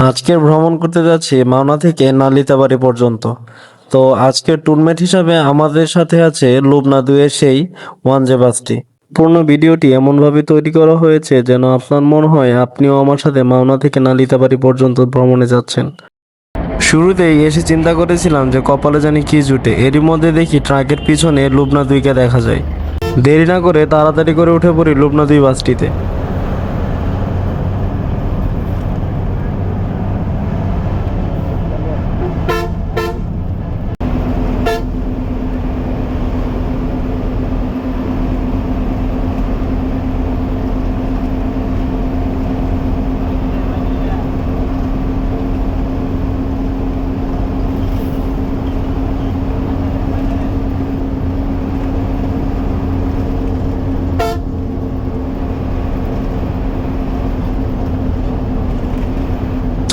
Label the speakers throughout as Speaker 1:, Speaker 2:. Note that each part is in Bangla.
Speaker 1: আজকের ভ্রমণ করতে যাচ্ছি মাওনা থেকে নালিতাবাড়ী পর্যন্ত। তো আজকের ট্যুরমেট হিসাবে আমাদের সাথে আছে লুবনা ২ এর সেই ওয়ান জে বাসটি। পূর্ণ ভিডিওটি এমনভাবে তৈরি করা হয়েছে যেন আপনার মনে হয় আপনিও আমার সাথে মাওনা থেকে নালিতাবাড়ী পর্যন্ত ভ্রমণে যাচ্ছেন। শুরুতেই এসে চিন্তা করেছিলাম যে কপালে জানি কি জুটে, এরই মধ্যে দেখি ট্রাকের পিছনে লুবনা ২কে দেখা যায়। দেরি না করে তাড়াতাড়ি করে উঠে পড়ি লুবনা ২ বাসটিতে।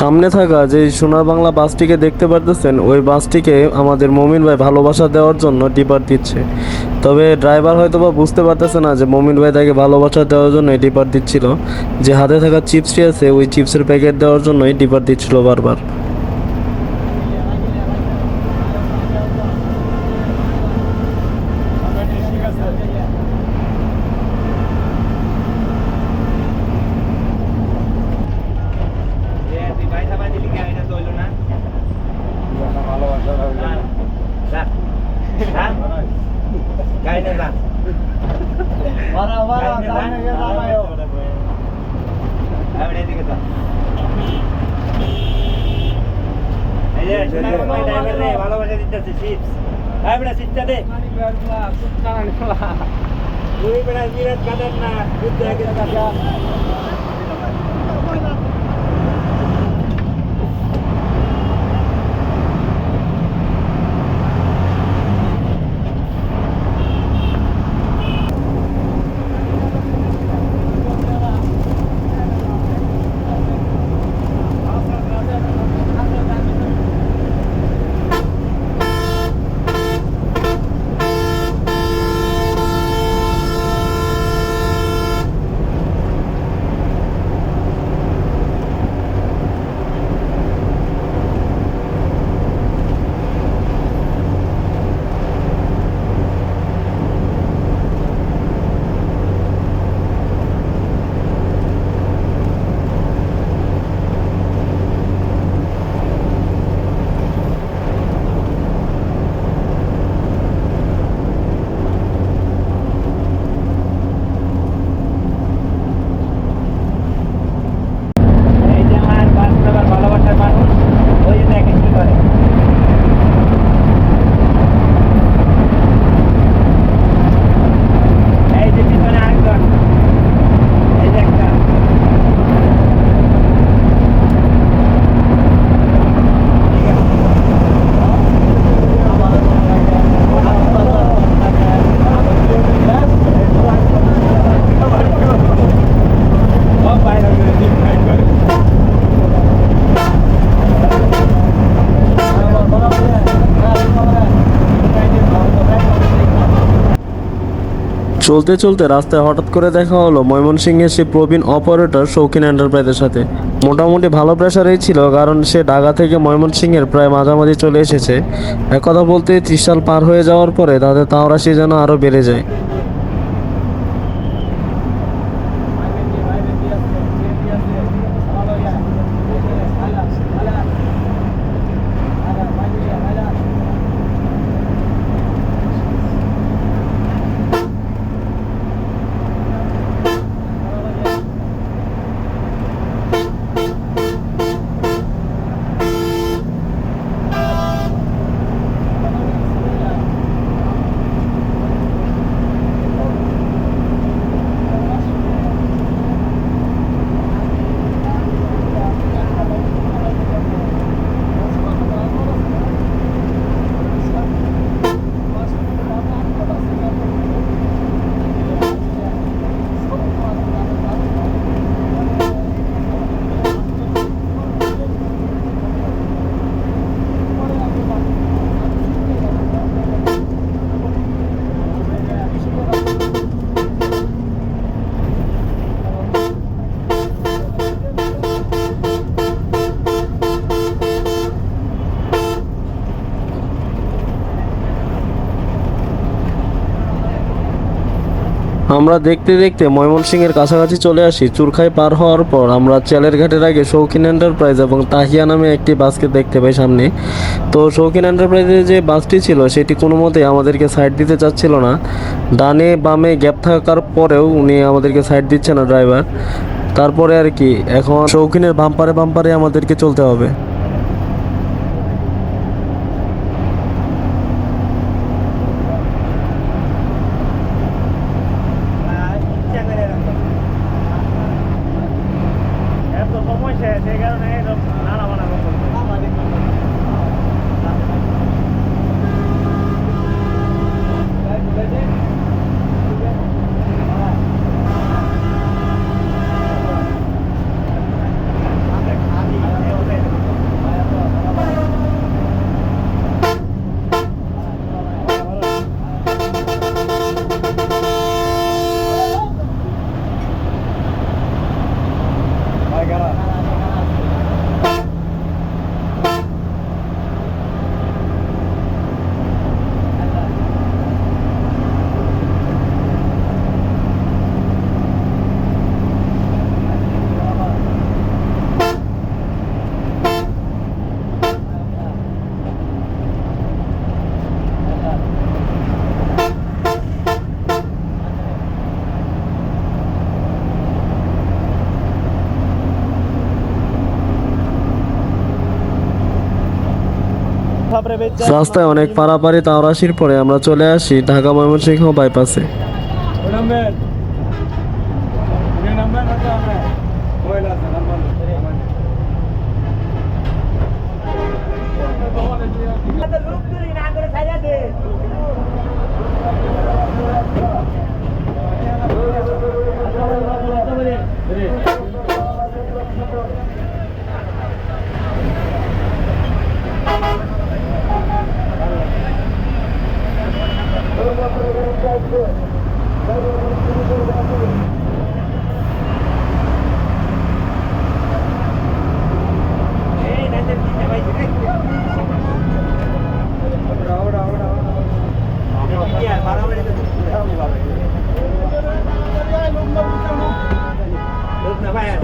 Speaker 1: সামনে থাকা যে সোনার বাংলা বাসটিকে দেখতে পারতেছেন, ওই বাসটিকে আমাদের মমিন ভাই ভালোবাসা দেওয়ার জন্য ডিপার দিচ্ছে। তবে ড্রাইভার হয়তো বা বুঝতে পারতেছে না যে মমিন ভাই তাকে ভালোবাসা দেওয়ার জন্য ডিপার দিচ্ছিল। যে হাতে থাকা চিপসটি আছে ওই চিপসের প্যাকেট দেওয়ার জন্যই ডিপার দিচ্ছিল বারবার।
Speaker 2: ভালোবাসা দিতেছে চিপস চিপসটা দে দুই বেলা বিরাট কাটার না যুদ্ধ আগে
Speaker 1: চলতে চলতে রাস্তায় হঠাৎ করে দেখা হলো ময়মনসিংহের সেই প্রবীণ অপারেটর শৌখিন এন্টারপ্রাইজের সাথে। মোটামুটি ভালো প্রেশারেই ছিল, কারণ সে ঢাকা থেকে ময়মনসিংহের প্রায় মাঝামাঝি চলে এসেছে। একথা বলতে ৩০ সাল পার হয়ে যাওয়ার পরে তাদের তাওরাশি যেন আরও বেড়ে যায়। আমরা দেখতে দেখতে ময়মনসিংহের কাছাকাছি চলে আসি। চুরখাই পার হওয়ার পর আমরা চেলের ঘাটের আগে শৌখিন এন্টারপ্রাইজ এবং তাহিয়া নামে একটি বাসকে দেখতে পাই সামনে। তো শৌখিন এন্টারপ্রাইজের যে বাসটি ছিল সেটি কোনো মতেই আমাদেরকে সাইড দিতে চাচ্ছিল না। ডানে বামে গ্যাপ থাকার পরেও উনি আমাদেরকে সাইড দিচ্ছে না ড্রাইভার। তারপরে আর কি, এখন শৌখিনের বাম্পারে বাম্পারে আমাদেরকে চলতে হবে।
Speaker 2: ইচ্ছা করে এরকম। এত সমস্যা সেই কারণে এরকম নানা বানা করতে
Speaker 1: রাস্তায় অনেক পারাপারি তাওরাশির পরে আমরা চলে আসি ঢাকা ময়মনসিংহ বাইপাসে।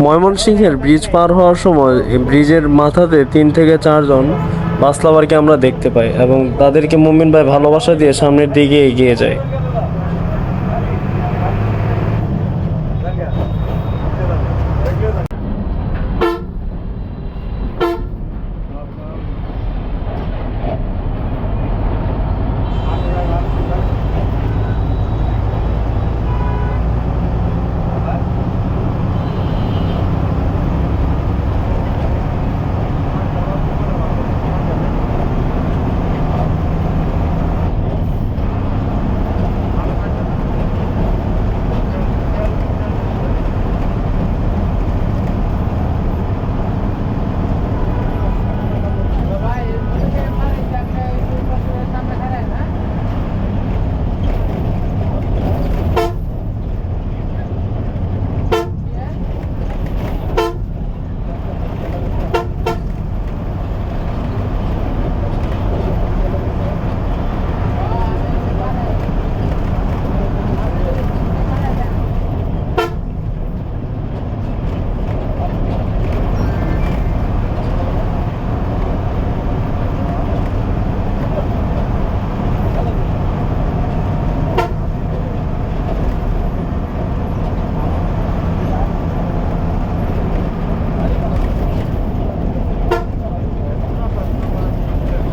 Speaker 1: ময়মনসিংহের ব্রিজ পার হওয়ার সময় ব্রিজের মাথাতে 3 থেকে 4 জন বাসলাভারকে আমরা দেখতে পাই এবং তাদেরকে মুমিন ভাই ভালোবাসা দিয়ে সামনের দিকে এগিয়ে যায়।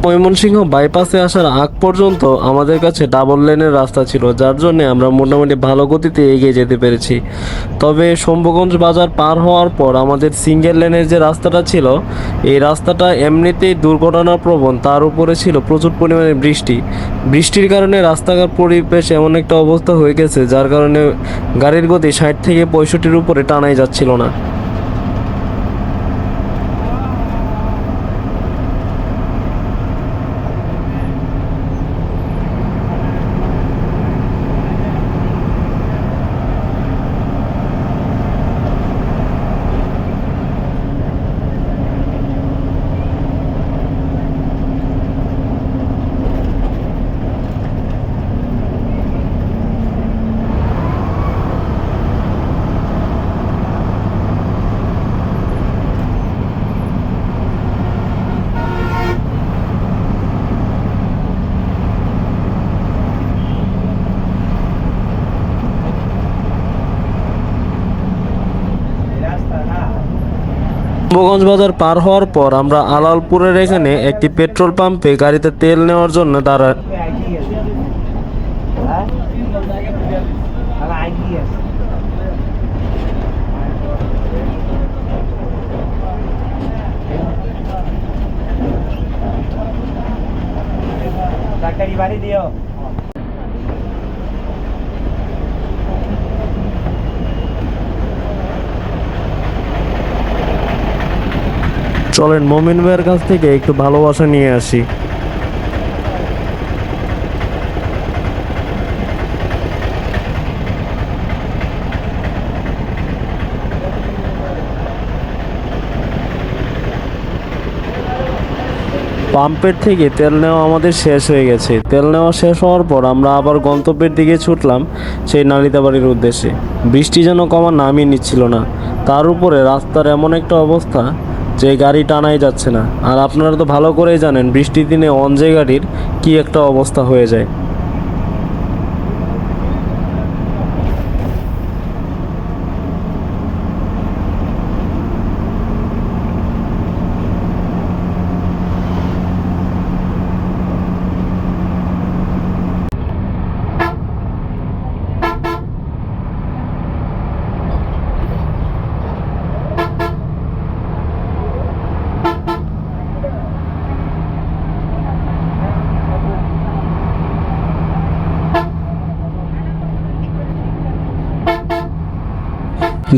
Speaker 1: ময়মনসিংহ বাইপাসে আসার আগ পর্যন্ত আমাদের কাছে ডাবল লেনের রাস্তা ছিল, যার জন্য আমরা মোটামুটি ভালো গতিতে এগিয়ে যেতে পেরেছি। তবে শম্ভুগঞ্জ বাজার পার হওয়ার পর আমাদের সিঙ্গেল লেনের যে রাস্তাটা ছিল, এই রাস্তাটা এমনিতেই দুর্ঘটনা প্রবণ, তার উপরে ছিল প্রচুর পরিমাণে বৃষ্টির কারণে রাস্তাঘাট পরিবেশ এমন একটা অবস্থা হয়ে গেছে যার কারণে গাড়ির গতি 60 থেকে 65-র উপরে টানাই যাচ্ছিল না। নবগঞ্জ বাজার পার হওয়ার পর আমরা আলালপুরের এখানে একটি পেট্রোল পাম্পে গাড়িতে তেল নেওয়ার জন্য
Speaker 2: ডাক্তারি বাড়ি দিও।
Speaker 1: চলেন মমিন ভাইয়ের কাছ থেকে একটু ভালোবাসা নিয়ে আসি। পাম্পের থেকে তেল নেওয়া আমাদের শেষ হয়ে গেছে। তেল নেওয়া শেষ হওয়ার পর আমরা আবার গন্তব্যের দিকে ছুটলাম, সেই নালিতাবাড়ির উদ্দেশ্যে। বৃষ্টি যেন কমার নামই নিচ্ছিল না, তার উপরে রাস্তার এমন একটা অবস্থা যে গাড়ি টানাই যাচ্ছে না। আর আপনারা তো ভালো করেই জানেন বৃষ্টির দিনে অনজে গাড়ির কি একটা অবস্থা হয়ে যায়।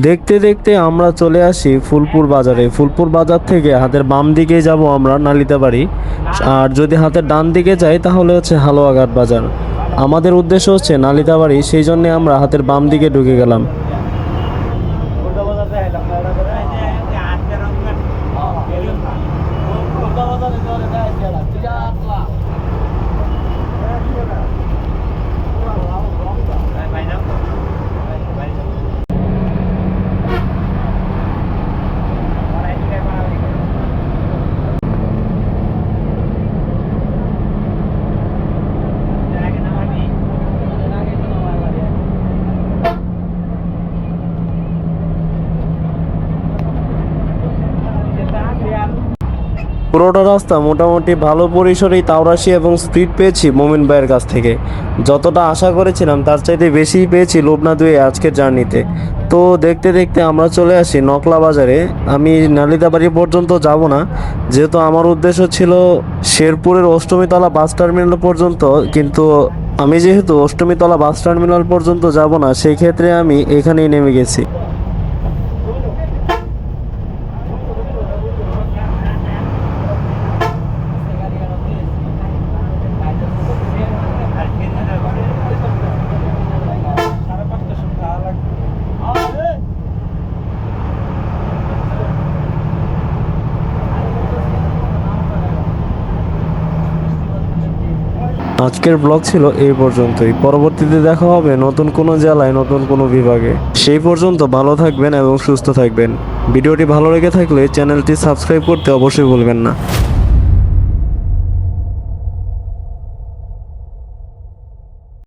Speaker 1: দেখতে দেখতে আমরা চলে আসি ফুলপুর বাজারে। ফুলপুর বাজার থেকে হাতের বাম দিকে যাব আমরা নালিতাবাড়ি, আর যদি হাতের ডান দিকে যাই তাহলে হচ্ছে হালুয়াঘাট বাজার। আমাদের উদ্দেশ্য হচ্ছে নালিতাবাড়ি, সেই জন্য আমরা হাতের বাম দিকে ঢুকে গেলাম। পুরোটা রাস্তা মোটামুটি ভালো পরিসরেই তাওরাশি এবং স্পিড পেয়েছি মমিন ভাইয়ের কাছ থেকে। যতটা আশা করেছিলাম তার চাইতে বেশিই পেয়েছি লোবনা দুয়ে আজকের জার্নিতে। তো দেখতে দেখতে আমরা চলে আসি নকলা বাজারে। আমি নালিতাবাড়ি পর্যন্ত যাব না, যেহেতু আমার উদ্দেশ্য ছিল শেরপুরের অষ্টমীতলা বাস টার্মিনাল পর্যন্ত, কিন্তু আমি যেহেতু অষ্টমীতলা বাস টার্মিনাল পর্যন্ত যাব না, সেই ক্ষেত্রে আমি এখানেই নেমে গেছি। আজকের ব্লগ ছিল এই পর্যন্তই। পরবর্তীতে দেখা হবে নতুন কোনো জেলায়, নতুন কোনো বিভাগে। সেই পর্যন্ত ভালো থাকবেন এবং সুস্থ থাকবেন। ভিডিওটি ভালো লেগে থাকলে চ্যানেলটি সাবস্ক্রাইব করতে অবশ্যই ভুলবেন না।